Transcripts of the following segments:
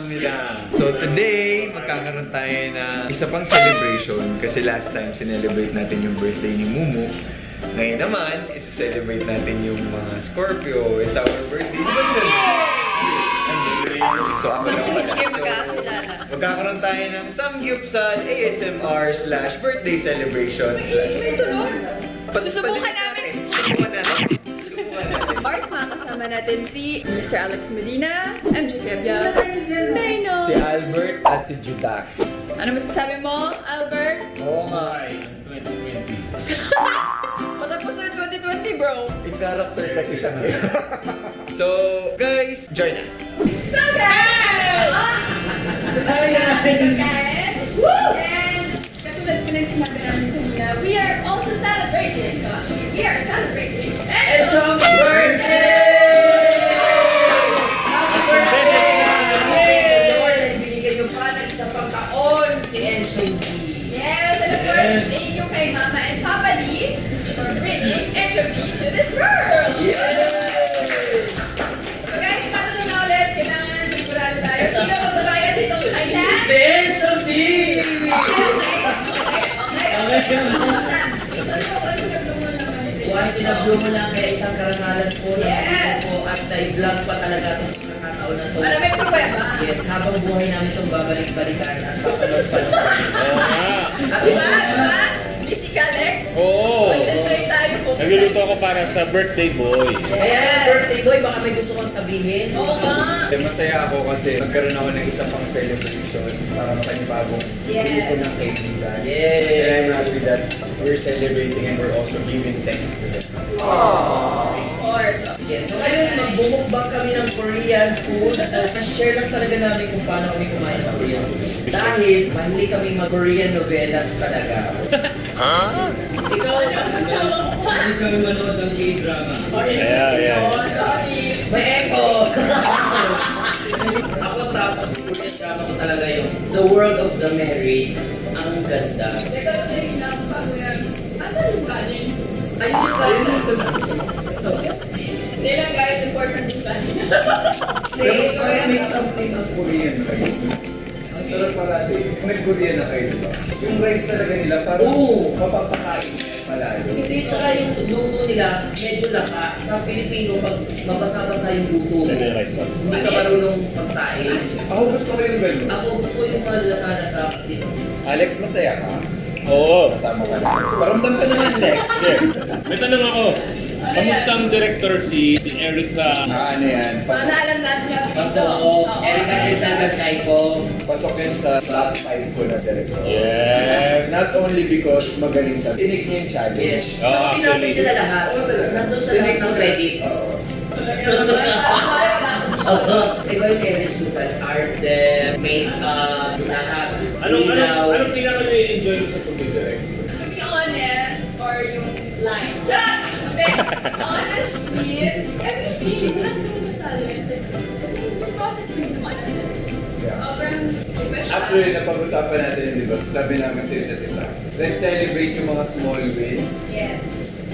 nila. So today, magkakaroon tayo na isa pang celebration kasi last time sinelebrate natin yung birthday ni Mumu. Ngayon naman, isa-celebrate natin yung mga Scorpio. It's our birthday. So ako lang pala. So, magkakaroon tayo ng Samgyupsal ASMR/birthday celebration. Susubukan natin. Mars, makakasama natin si Mr. Alex Medina, MJ Febia, Mayno, Si Albert at si Judax. Ano masasabi mo, Albert? Oo nga. 2020. Matapos na 2020, bro. I-character kasi siya ngayon. So, guys, join us. So guys! Woo! And katulad po ng sinabi namin kanina, we are also celebrating. Actually, we are celebrating Enchong birthday! Happy birthday! Lord, nagbibigay yung pa ng isa pang taon si Enchong Dee. Yes, and of course, thank you kay Mama and Papa Dee for bringing Enchong Dee to this world! So guys, patanong na ulit, kailangan sigurado tayo. Sino magbabayad ditong Thailand? Si Enchong Dee! Once sinablo mo lang kaya isang karangalan po na po at na-vlog pa talaga itong nakataon na ito. Para may pruweba. Yes, habang buhay namin itong babalik-balikan at papanood-panood. Diba? Diba? Busy ka, Lex? Oo. Concentrate tayo po. Nagluluto ako para sa birthday boy. Kaya birthday boy, baka may gusto kong sabihin. Oo nga. Masaya ako kasi nagkaroon ako ng isa pang celebration para mapanibagong grupo ng kaibigan. And I'm happy that we're celebrating and we're also giving thanks to them. Of course. Yes, so ngayon magbumukbang kami ng Korean food. So, share lang talaga namin kung paano kami kumain ng Korean food. Dahil mahilig kami mag-Korean novelas talaga. Ikaw, mahilig kami manood ng K-drama. Yeah. Sorry. May echo! Ako tapos Korean drama ko talaga yung The World of the Married. Ang ganda. Teka, ito na bago yan. Asan yung galing? Ayun yung galing. Hindi lang guys, important yung galing. Pero may something ang Korean rice. Ang sarap parati. Kung nag-Korean na kayo, diba? Yung rice talaga nila parang mapapakain palalo. Hindi, tsaka yung luto nila medyo laka. Sa Pilipino, pag mabasa-basa yung luto mo, hindi ka marunong magsaing. Ako gusto ko yung gano'n. Ako gusto ko yung malaka-laka dito. Alex, masaya ka? Oo. Kasama ka na. Paramdam ka naman, Lex. May tanong ako. Kamusta ang director si Erich? Ano yan? Sana alam natin yan. Basta ako, Erich at Rizal ko. Pasok yan sa top 5 ko na director. Yeah. Not only because magaling siya, tinig niya yung challenge. Yes. Tsaka pinasok nila lahat. Nandun sa lahat ng credits. Iba yung Erich Duval. Art, makeup, lahat. Anong pinaka na-enjoy mo sa pag-direct? To be honest, or yung line. Charot! Honestly, everything, nothing masalin. Yung process din naman. Sobrang Actually, napag-usapan natin yun, di ba? Sabi namin sa isa't isa. Let's celebrate yung mga small wins. Yes.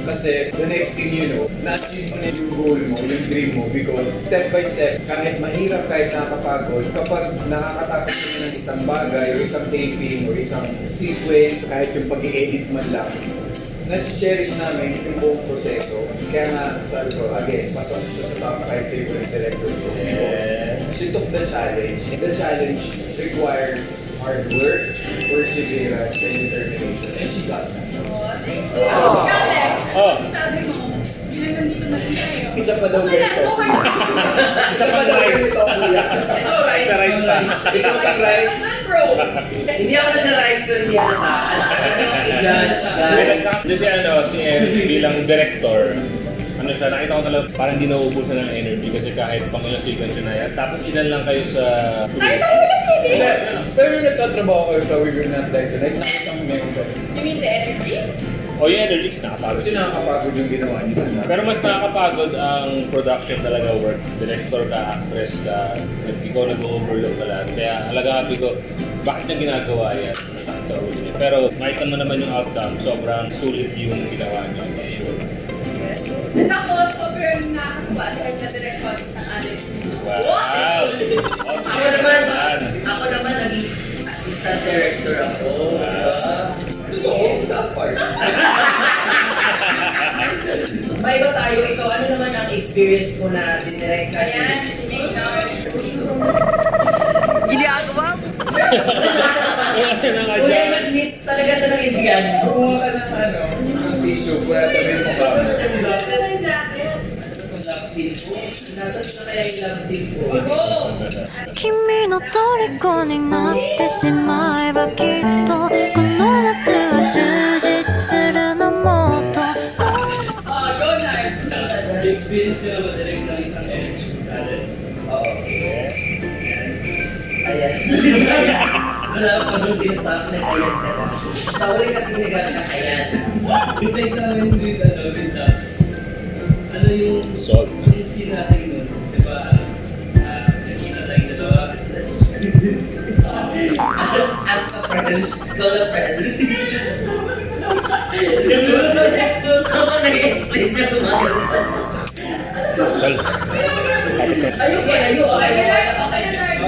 Kasi the next thing you know, na-achieve mo na yung goal mo, yung dream mo. Because step by step, kahit mahirap, kahit nakakapagod, kapag nakakatapos mo ng isang bagay, o isang taping, o isang sequence, kahit yung pag-i-edit man lang, na-cherish namin yung buong proseso. Kaya nga, sabi ko, again, pasok siya sa top 5 favorite directors ko. Because she took the challenge. The challenge required hard work, perseverance, and determination. And she got that. Thank you. Alex, sabi mo, hindi naman dito na rin tayo. Isa pa daw ganito. Isa pa daw ganito. Alright. Sa rice pa. Isa pang rice. Bro. Hindi ako nag-rice pero hindi halata. I-judge, guys. Kasi si Erich bilang director, siya, nakita ko talaga parang di nauubusan ng energy kasi kahit pang ilang sequence na yan. Tapos ilan lang kayo sa... Tayo walang hindi. Pero nagtatrabaho kayo sa We Will Not Die Tonight, nakita mo meron kayo. You mean the energy? O yung energy nakapagod. Kasi nakakapagod yung ginawa niyo na. Pero mas nakakapagod ang production talaga work. Director ka, actress ka, ikaw nag-overlook ka lahat. Kaya alaga sabi ko, bakit niya ginagawa yan? Masakit sa ulo niya. Pero makita mo naman yung outcome, sobrang sulit yung ginawa niya. Sure. Yes. And ako, sobrang nakakaba dahil na direct comics ng Alex. Wow! Ako naman, experience mo na dinirect ka? Ayan, si Maynard. Kuya, nag-miss talaga siya ng Indian. Kumuha ka ng ng tissue, kaya sabihin mo ka. Nasaan na kaya yung love team ko? 君の虜になってしまえばきっとこの夏は充実するのもっと Go, Nard. Experience nyo ba direct ng isang Erich Gonzales? Oo. Ayan. Wala ko pa doon sinasabi ng ayan ka na. Sa uli kasi ginagamit ang ayan. Detect namin with ducks. Ano yung Salt. yung scene natin nun? Diba? Nakita tayong dalawa. Ask a friend. Call a friend. Kapag nag-explain siya gumagano sa Ayun pa, ayun. Okay na, Nard. Okay na, Nard.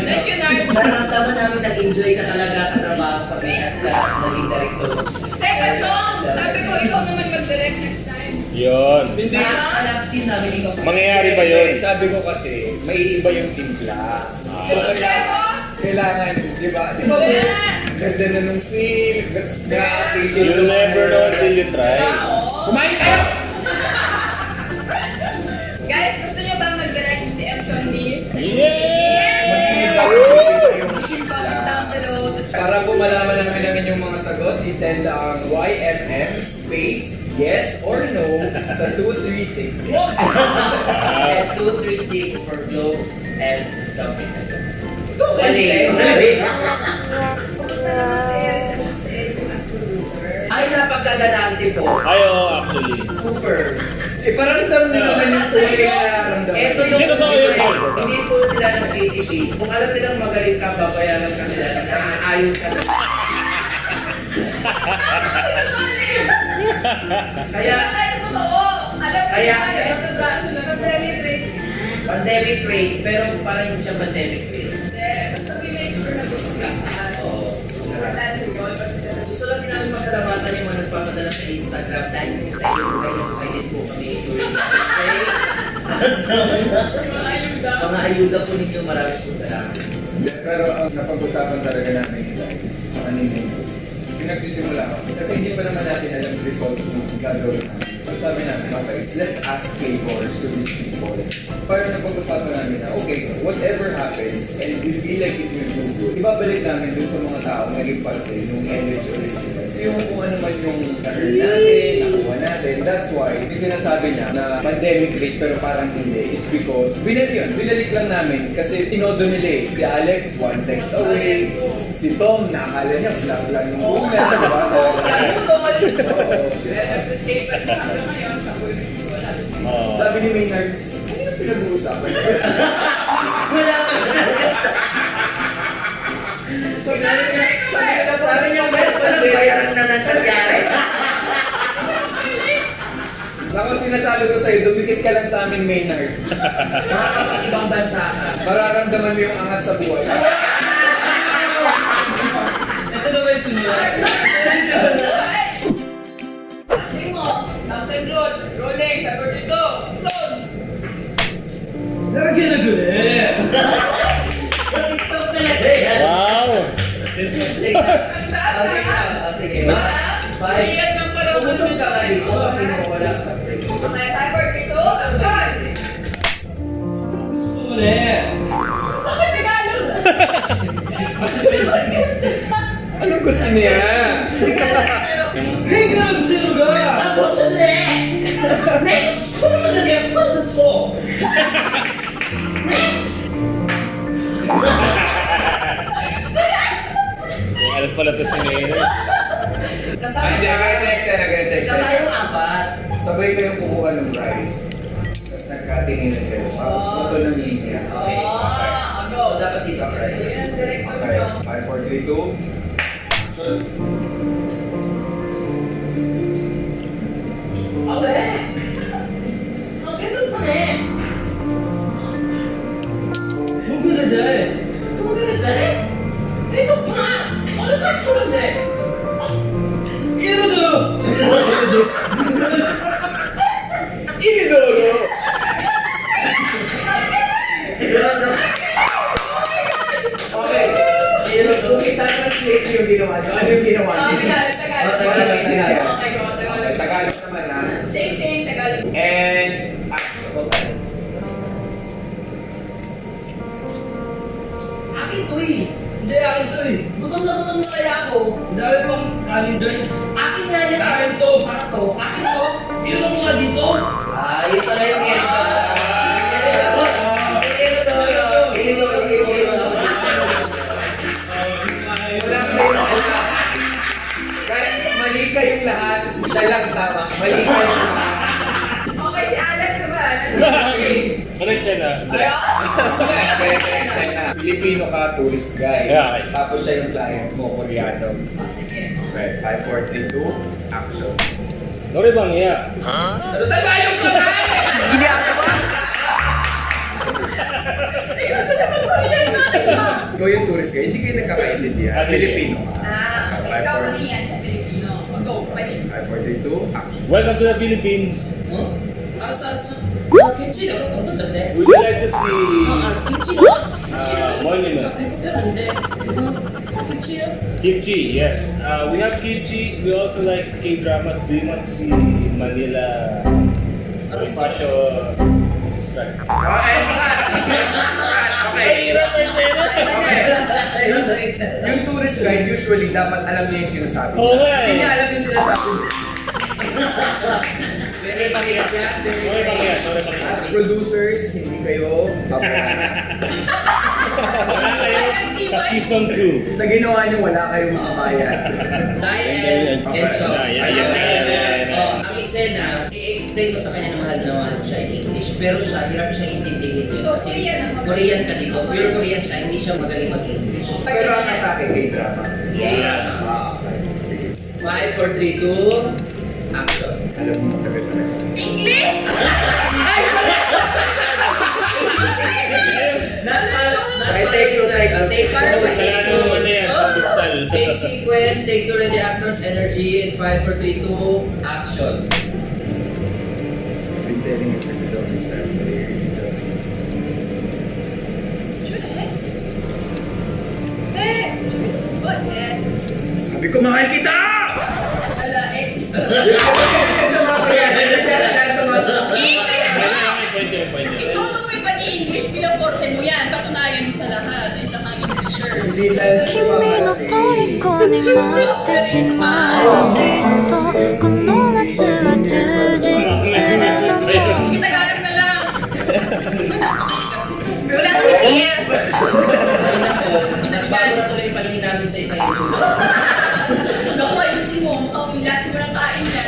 Thank you, Nard. Nararamdaman namin nag-enjoy ka talaga katrabaho kami at naging director. Teka, Chong. Sabi ko, ikaw naman mag-direct next time. Yun. Hindi. Sa love team namin ikaw. Mangyayari ba yun? Sabi ko kasi, may iba yung timpla. So, kailangan, di ba? Di ba? Ganda na nung feel, na-appreciate. You'll never know until you try. Kumain kayo! Guys, gusto nyo ba mag-direct si Enchong Dee? Yeah! Comment down below. Para po malaman namin ang inyong mga sagot, isend ang YMM space yes or no sa 236. And 236 for gloves and dumping. Mali. Kumusta naman si Erich? Si Erich as producer. Ay, napagkaganante po. Ayo, actually. Super. Eh, paramdam nyo naman yung kulay na nararamdaman. Ito yung Hindi totoo yun. hindi po sila ng PTP. Kung alam nilang magaling ka, babayaran ka nila na naaayon ka na. Kaya, Ay, totoo. Alam ko Kaya- na tayo sa braso na pandemic rate. pandemic rate, pero parang hindi siya pandemic rate. Basta we make sure na gusto ka. Oo. Importante yun. Gusto lang din namin masalamatan yung mga nagpapadala sa Instagram dahil po sa iyo, kayo po kami during the day. Mga ayuda. Mga ayuda po ninyo, maraming po salamat. Hindi, pero ang napag-usapan talaga namin ito ay kanina yung nagsisimula ako. Kasi hindi pa naman natin alam yung result ng gagawin namin. So sabi namin, okay, let's ask favors to these people. Para napag-usapan namin na, okay, whatever happens, and we feel like it will do good, ibabalik namin dun sa mga tao naging parte ng Enrich original. So yung kung ano man yung na-earn natin, nakuha natin, that's why, yung sinasabi niya na pandemic rate pero parang hindi, is because binalik lang namin kasi tinodo nila eh. Si Alex, one text away. Si Tom, nakakala niya, vlog lang yung una, di ba? Oo, pagputol. Oo. Sa statement na hanggang ngayon, kapoy wala. Oh. Sabi ni Maynard, ano yung pinag-uusapan? Wala pa. Sabi niya, walang bayaran na nangyari. Naku, sinasabi ko sa'yo, dumikit ka lang sa amin, Maynard. Ibang bansa ka. Mararamdaman mo yung angat sa buhay. Ito na ba yung sunod? Sing mo. Mountain Road. Rolling. Number 2. Road. Lagi na gulit! Sa TikTok talaga yan. Wow! Ang taas na. Sige. Bye. Iyan ng panahon. Umusog ka ka dito kasi mawala sa frame. Okay, timer dito. Action. Ulit! Bakit Tagalog? Anong gusto niya? Hey, girl! Zero ka! Tapos ulit! Next! Kung ano na yung pagod ko? Yung alas pala ito si Maynard. Kasama Hindi, ka. nag-text yan, nag-text Sa yan. tayong apat. Sabay kayong kukuha ng rice. Tapos nagkatingin na kayo. Tapos ito ng linya. Okay. Go. So, dapat dito ang price. Ayan, direct mo Okay. dito. 5, 4, 3, 2. Action. Okay. Oh, ganun pala eh. Huwag ka dyan! Tumagana dyan. Dito pa! Ano sa tulad eh? Ino to! Inidoro! to eh. Hindi, akin to eh. Gutom na kaya ako. Dami pang kanin doon. Akin nga yan. Akin to. Para to. Akin to. Yun ang mga dito. Yun pala yung ito. Mali kayong lahat. Siya lang tama. Mali kayong lahat. Okay, si Alex naman. Correct siya na. Filipino ka, tourist guy. Yeah, okay. Tapos siya yung client mo, Koreano. Oh, sige. Okay, 5, 4, 3, 2, action. Sorry bang iya? Ano sa bayong ka ba? Ikaw yung tourist guy, hindi kayo nagkakaintindihan. Filipino ka. Ikaw Korean, siya Filipino. Go, pwede. 5, 4, 3, 2, action. Welcome to the Philippines. Kimchi na ako tanda. Would you like to see Kimchi na. monument? Kimchi na. Kimchi, yes. We have kimchi. We also like K-dramas. Do you want to see Manila fashion strike? Okay. Yung tourist guide, usually dapat alam niya yung sinasabi. Oo nga eh. Hindi niya alam yung sinasabi. Very mahirap yan. Sorry bang iya? Sorry bang iya? As producers, hindi kayo Wala kayo sa season 2. sa ginawa niyo, wala kayong makabayan. Dahil Enchong. Ayan. Ang eksena, i-explain mo sa kanya na mahal na mahal mo siya in English, pero siya, hirap siyang intindihin yun. So, Kasi Korean ang Korean ka dito, pure Korean siya, hindi siya magaling mag-English. Pero ang atake kay drama. K-drama. Okay. Sige. 5, 4, 3, 2, action. Alam mo, matagal na. English? Ay! Take two. Wala naman na yan. Pagbuksal. Same sequence, take two ready actors, energy, and 5, 4, 3, 2, action. I've been telling you for the longest time. Sabi ko, mahal kita! Wala, X. Ituto mo yung pag-i-English, pinaporte mo yan. Patunayan mo sa lahat. Isa kang Englisher. Hindi dahil sa 君の虜になってしまえばきっとこの夏は充実するのも Sige, Tagalog na lang. Wala kang idea. Ayun ako, pinagbago na tuloy yung paningin namin sa isang YouTube. Naku, ayusin mo. Mukhang lasi mo ng kain yan.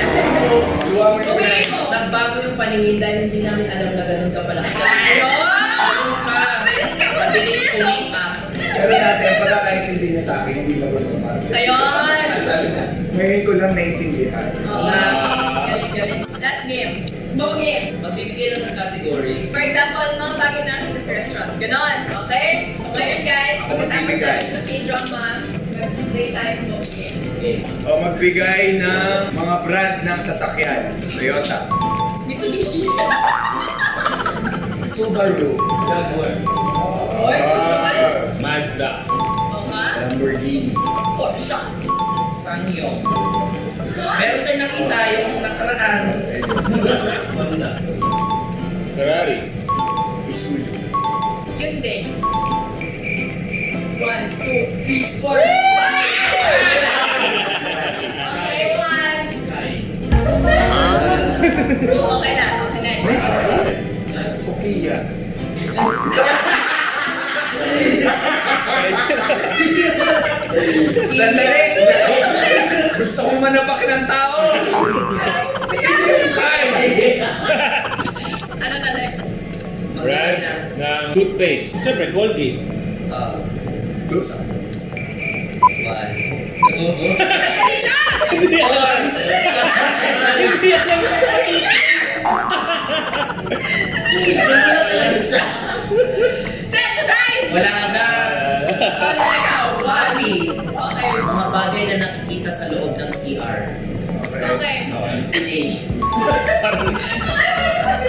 Uwiin mo. Nagbago yung paningin dahil hindi namin alam na ganun ka pala. Ayun! Ganun ka. Mabilis make up. Pero dati, ang pagkakaintindi niya sa akin, hindi marunong marunong. Ayun! Ngayon ko lang naintindihan. Oo. Galing. Last game. Buong game. Magbibigay lang ng category. For example, mga bagay na nakita sa restaurant. Ganon. Okay? So ngayon guys, Ako pagkatapos magbibigay. sa K-drama, mag-play tayo ng buong game. Okay. O magbigay ng mga brand ng sasakyan. Toyota. Mitsubishi. Subaru. Jaguar. Oy, susunod. Mazda. Oo nga. Lamborghini. Porsche. Sangyong. Meron tayong nakita yung nakaraan. Honda. Ferrari. Isuzu. Hyundai. 1, 2, 3, 4, 5! Okay, 1. Okay na. Kia. Sandali! Gusto kong manapak ng tao! Sino yung kaya? Ano na, Lex? Brand ng toothpaste. Siyempre, Colgate. Close up. Set aside! Wala na. Wala ikaw. Body. Okay. Mga bagay na nakikita sa loob ng CR. Okay. Today.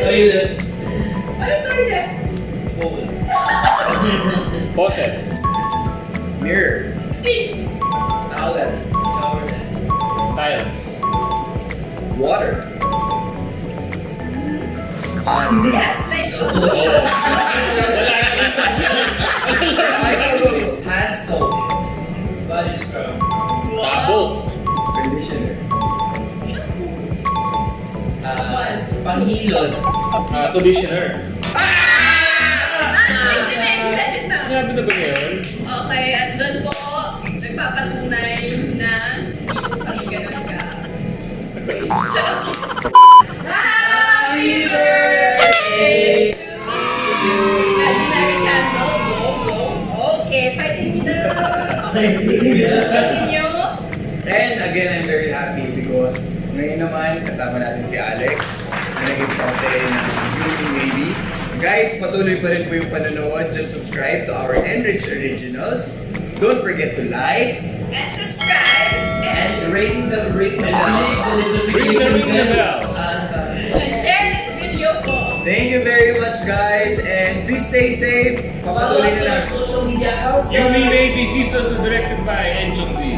Toilet. Ano toilet? Faucet. Mirror. Sink. Towel. Tiles. Water. Yes, like ocean. Ilod. Conditioner. Listening, said it na. Sinabi na ba niya yun? Okay, at doon po, nagpapatunay na hindi ganun ka. Charot! Happy birthday to you! Imaginary candle, go. Okay, fighting it up. Continue. And again, I'm very happy because ngayon naman kasama natin si Alex na naging parte ng Beauty Baby. Guys, patuloy pa rin po yung panonood. Just subscribe to our Enrich Originals. Don't forget to like. And subscribe. And ring the bell. Ring the bell. And share this video po. Thank you very much, guys. And please stay safe. Follow Papatuloy us na on our lang. social media accounts. Yumi Baby season 2 directed by Enchong Dee.